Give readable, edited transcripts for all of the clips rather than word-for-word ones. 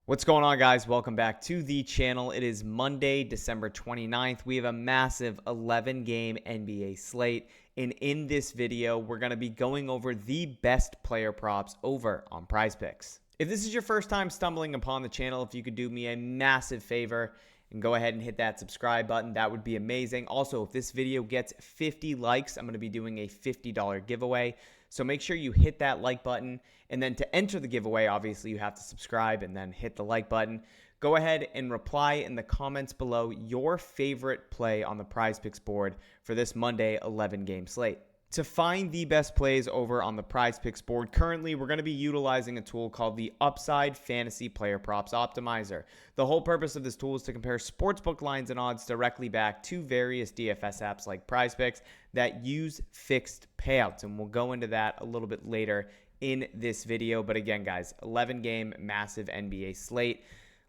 What's going on, guys? Welcome back to the channel. It is Monday, December 29th. We have a massive 11-game NBA slate. And in this video, we're going to be going over the best player props over on PrizePicks. If this is your first time stumbling upon the channel, if you could do me a massive favor and go ahead and hit that subscribe button, that would be amazing. Also, if this video gets 50 likes, I'm going to be doing a $50 giveaway. So make sure you hit that like button. And then to enter the giveaway, obviously you have to subscribe and then hit the like button. Go ahead and reply in the comments below your favorite play on the PrizePicks board for this Monday 11-game slate. To find the best plays over on the PrizePicks board, currently we're going to be utilizing a tool called the Upside Fantasy Player Props Optimizer. The whole purpose of this tool is to compare sportsbook lines and odds directly back to various DFS apps like PrizePicks that use fixed payouts, and we'll go into that a little bit later in this video. But again, guys, 11-game massive NBA slate.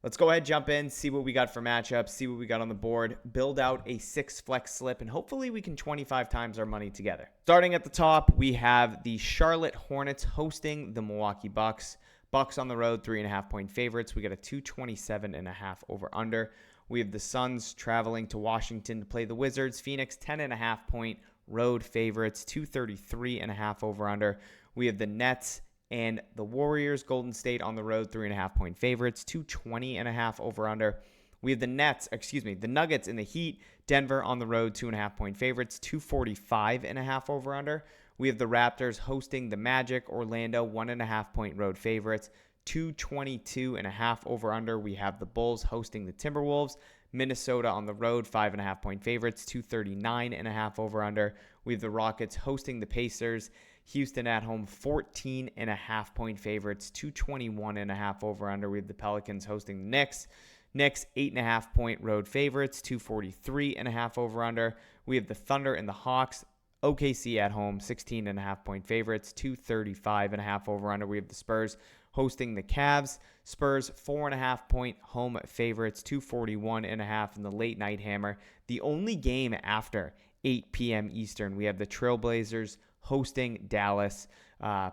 Let's go ahead, jump in, see what we got for matchups, see what we got on the board, build out a 6 flex slip, and hopefully we can 25 times our money together. Starting at the top, we have the Charlotte Hornets hosting the Milwaukee Bucks. Bucks on the road, 3.5-point favorites. We got a 227.5 over under. We have the Suns traveling to Washington to play the Wizards. Phoenix, 10.5-point road favorites, 233.5 over under. We have the Nets and the Warriors, Golden State on the road, 3.5-point favorites, 220.5 over under. We have the Nuggets and the Heat, Denver on the road, 2.5-point favorites, 245.5 over under. We have the Raptors hosting the Magic, Orlando, 1.5-point road favorites, 222.5 over under. We have the Bulls hosting the Timberwolves, Minnesota on the road, 5.5-point favorites, 239.5 over under. We have the Rockets hosting the Pacers, Houston at home, 14.5-point favorites, 221.5 over under. We have the Pelicans hosting the Knicks. Knicks, 8.5-point road favorites, 243.5 over under. We have the Thunder and the Hawks. OKC at home, 16.5-point favorites, 235.5 over under. We have the Spurs hosting the Cavs. Spurs, 4.5-point home favorites, 241.5 in the late night hammer. The only game after 8 p.m. Eastern, we have the Trailblazers hosting Dallas.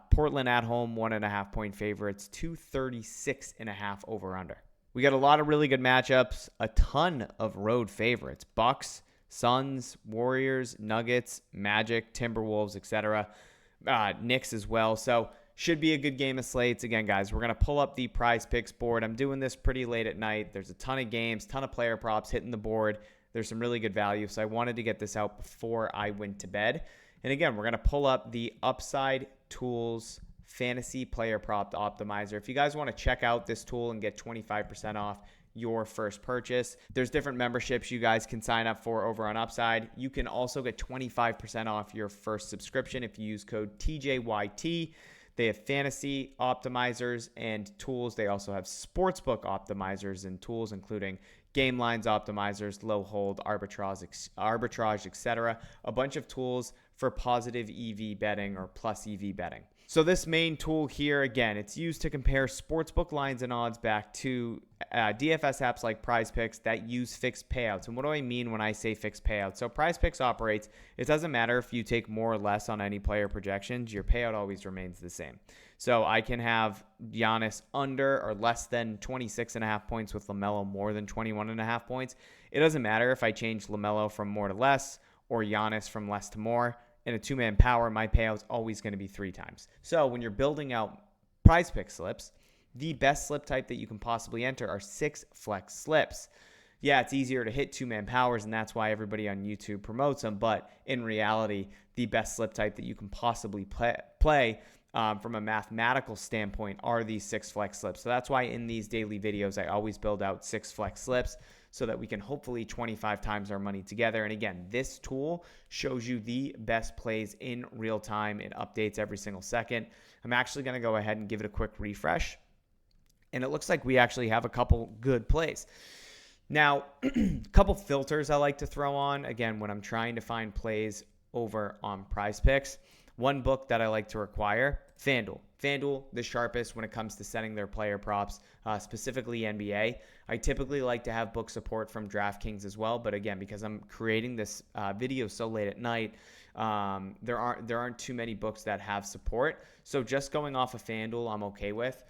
Portland at home, 1.5-point favorites, 236.5 over under. We got a lot of really good matchups, a ton of road favorites. Bucks, Suns, Warriors, Nuggets, Magic, Timberwolves, etc. Knicks as well. So should be a good game of slates. Again, guys, we're going to pull up the PrizePicks board. I'm doing this pretty late at night. There's a ton of games, ton of player props hitting the board. There's some really good value. So I wanted to get this out before I went to bed. And again, we're going to pull up the upside.tools Fantasy Player Prop Optimizer. If you guys want to check out this tool and get 25% off your first purchase, there's different memberships you guys can sign up for over on Upside. You can also get 25% off your first subscription if you use code TJYT. They have fantasy optimizers and tools. They also have sportsbook optimizers and tools, including game lines optimizers, low hold, arbitrage, etc. A bunch of tools for positive EV betting or plus EV betting. So this main tool here, again, it's used to compare sportsbook lines and odds back to DFS apps like PrizePicks that use fixed payouts. And what do I mean when I say fixed payouts? So PrizePicks operates, it doesn't matter if you take more or less on any player projections, your payout always remains the same. So I can have Giannis under or less than 26.5 points with LaMelo more than 21.5 points. It doesn't matter if I change LaMelo from more to less or Giannis from less to more. In a two-man power, my payout's always going to be 3 times. So when you're building out PrizePicks slips, the best slip type that you can possibly enter are 6 flex slips. Yeah, it's easier to hit two-man powers, and that's why everybody on YouTube promotes them. But in reality, the best slip type that you can possibly play from a mathematical standpoint are these 6 flex slips. So that's why in these daily videos, I always build out 6 flex slips so that we can hopefully 25 times our money together. And again, this tool shows you the best plays in real time. It updates every single second. I'm actually going to go ahead and give it a quick refresh. And it looks like we actually have a couple good plays. Now, a couple filters I like to throw on, again, when I'm trying to find plays over on PrizePicks. One book that I like to require, FanDuel. FanDuel, the sharpest when it comes to setting their player props, specifically NBA. I typically like to have book support from DraftKings as well, but again, because I'm creating this video so late at night, there aren't too many books that have support. So just going off of FanDuel, I'm okay with.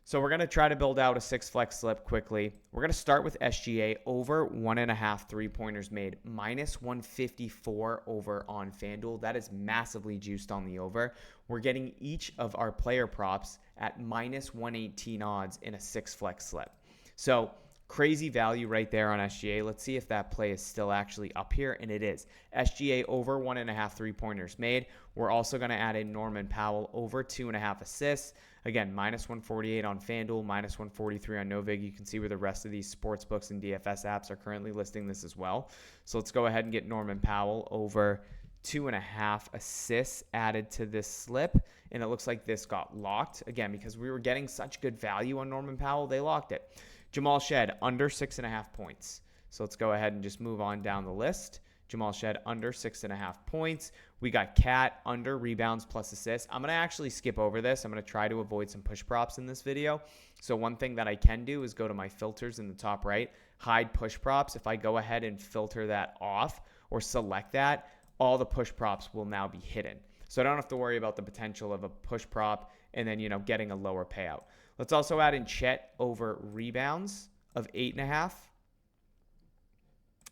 So we're going to try to build out a 6 flex slip quickly. We're going to start with SGA over 1.5 3-pointers made, minus 154 over on FanDuel. That is massively juiced on the over. We're getting each of our player props at minus 118 odds in a 6 flex slip. So crazy value right there on SGA. Let's see if that play is still actually up here, and it is. SGA over 1.5 3-pointers made. We're also going to add in Norman Powell over 2.5 assists. Again, minus 148 on FanDuel, minus 143 on Novig. You can see where the rest of these sports books and DFS apps are currently listing this as well. So let's go ahead and get Norman Powell over 2.5 assists added to this slip. And it looks like this got locked. Again, because we were getting such good value on Norman Powell, they locked it. Jamal Shed under 6.5 points. So let's go ahead and just move on down the list. Jamal Shed under 6.5 points. We got Cat under rebounds plus assists. I'm going to actually skip over this. I'm going to try to avoid some push props in this video. So one thing that I can do is go to my filters in the top right, hide push props. If I go ahead and filter that off or select that, all the push props will now be hidden. So I don't have to worry about the potential of a push prop and then, getting a lower payout. Let's also add in Chet over rebounds of 8.5,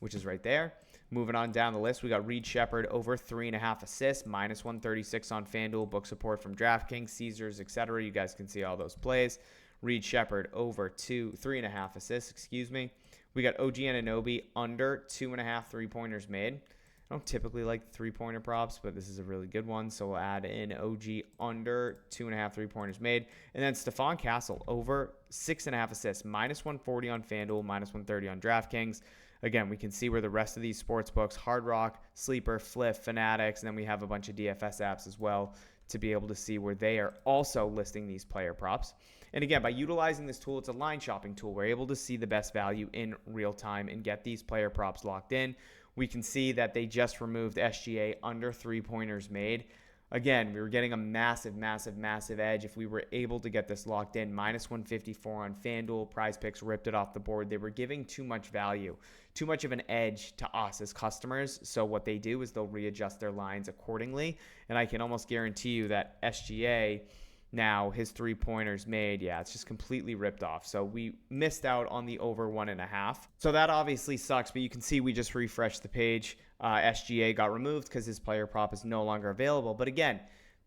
which is right there. Moving on down the list, we got Reed Shepherd over 3.5 assists, minus 136 on FanDuel, book support from DraftKings, Caesars, etc. You guys can see all those plays. Reed Shepherd over 3.5 assists, We got OG Anunoby under 2.5 3-pointers made. I don't typically like 3-pointer props, but this is a really good one. So we'll add in OG under 2.5 3-pointers made. And then Stephon Castle over 6.5 assists, minus 140 on FanDuel, minus 130 on DraftKings. Again, we can see where the rest of these sports books, Hard Rock, Sleeper, Flip, Fanatics, and then we have a bunch of DFS apps as well to be able to see where they are also listing these player props. And again, by utilizing this tool, it's a line shopping tool. We're able to see the best value in real time and get these player props locked in. We can see that they just removed SGA under 3-pointers made. Again, we were getting a massive, massive, massive edge if we were able to get this locked in. Minus 154 on FanDuel. PrizePicks ripped it off the board. They were giving too much value, too much of an edge to us as customers. So what they do is they'll readjust their lines accordingly. And I can almost guarantee you that SGA, now his 3-pointers made, it's just completely ripped off. So we missed out on the over 1.5. So that obviously sucks, but you can see we just refreshed the page. SGA got removed because his player prop is no longer available. But again,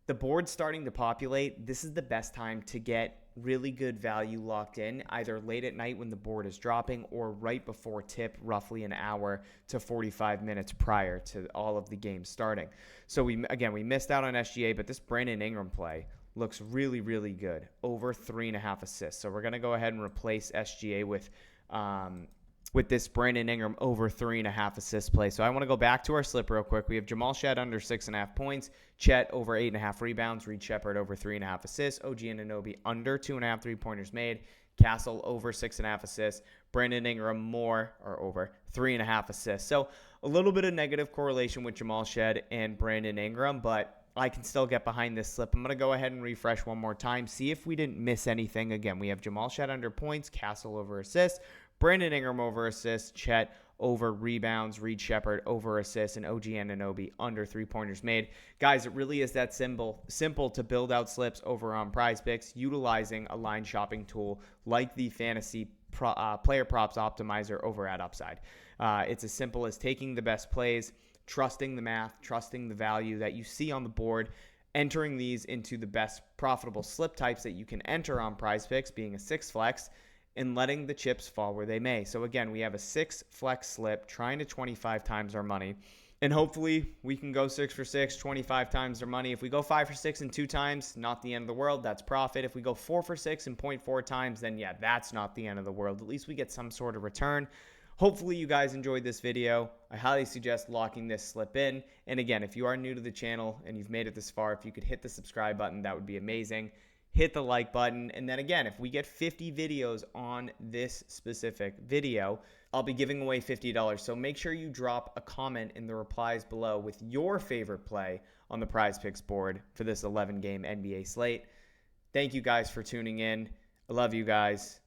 the board's starting to populate. This is the best time to get really good value locked in, either late at night when the board is dropping or right before tip, roughly an hour to 45 minutes prior to all of the games starting. So we missed out on SGA, but this Brandon Ingram play looks really, really good. Over 3.5 assists. So we're going to go ahead and replace SGA with this Brandon Ingram over 3.5 assist play. So I want to go back to our slip real quick. We have Jamal Shed under 6.5 points, Chet over 8.5 rebounds, Reed Shepherd over 3.5 assists, OG Anunoby under 2.5 3-pointers made, Castle over 6.5 assists, Brandon Ingram over 3.5 assists. So a little bit of negative correlation with Jamal Shed and Brandon Ingram, but I can still get behind this slip. I'm going to go ahead and refresh one more time, see if we didn't miss anything. Again, we have Jamal Shed under points, Castle over assists, Brandon Ingram over assists, Chet over rebounds, Reed Shepherd over assists, and OG Anunoby under 3-pointers made. Guys, it really is that simple to build out slips over on PrizePicks, utilizing a line shopping tool like the fantasy player props optimizer over at Upside. It's as simple as taking the best plays, trusting the math, trusting the value that you see on the board, entering these into the best profitable slip types that you can enter on PrizePicks, being a 6 flex, and letting the chips fall where they may. So again, we have a 6 flex slip, trying to 25 times our money. And hopefully we can go 6 for 6, 25 times our money. If we go 5 for 6 and 2 times, not the end of the world. That's profit. If we go 4 for 6 and 0.4 times, then that's not the end of the world. At least we get some sort of return. Hopefully you guys enjoyed this video. I highly suggest locking this slip in. And again, if you are new to the channel and you've made it this far, if you could hit the subscribe button, that would be amazing. Hit the like button. And then again, if we get 50 videos on this specific video, I'll be giving away $50. So make sure you drop a comment in the replies below with your favorite play on the PrizePicks board for this 11-game NBA slate. Thank you guys for tuning in. I love you guys.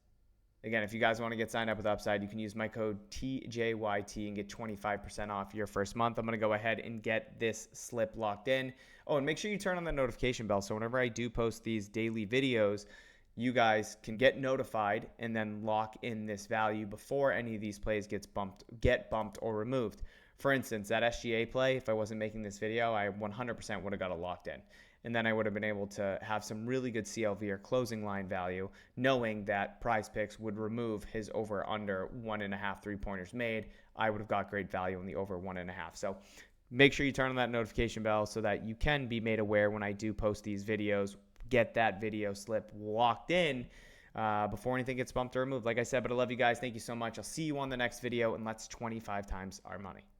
Again, if you guys want to get signed up with Upside, you can use my code TJYT and get 25% off your first month. I'm going to go ahead and get this slip locked in. Oh, and make sure you turn on the notification bell so whenever I do post these daily videos, you guys can get notified and then lock in this value before any of these plays get bumped or removed. For instance, that SGA play, if I wasn't making this video, I 100% would have got it locked in. And then I would have been able to have some really good CLV or closing line value, knowing that PrizePicks would remove his over under 1.5 3-pointers made. I would have got great value in the over 1.5. So make sure you turn on that notification bell so that you can be made aware when I do post these videos. Get that video slip locked in before anything gets bumped or removed. Like I said, but I love you guys. Thank you so much. I'll see you on the next video, and let's 25 times our money.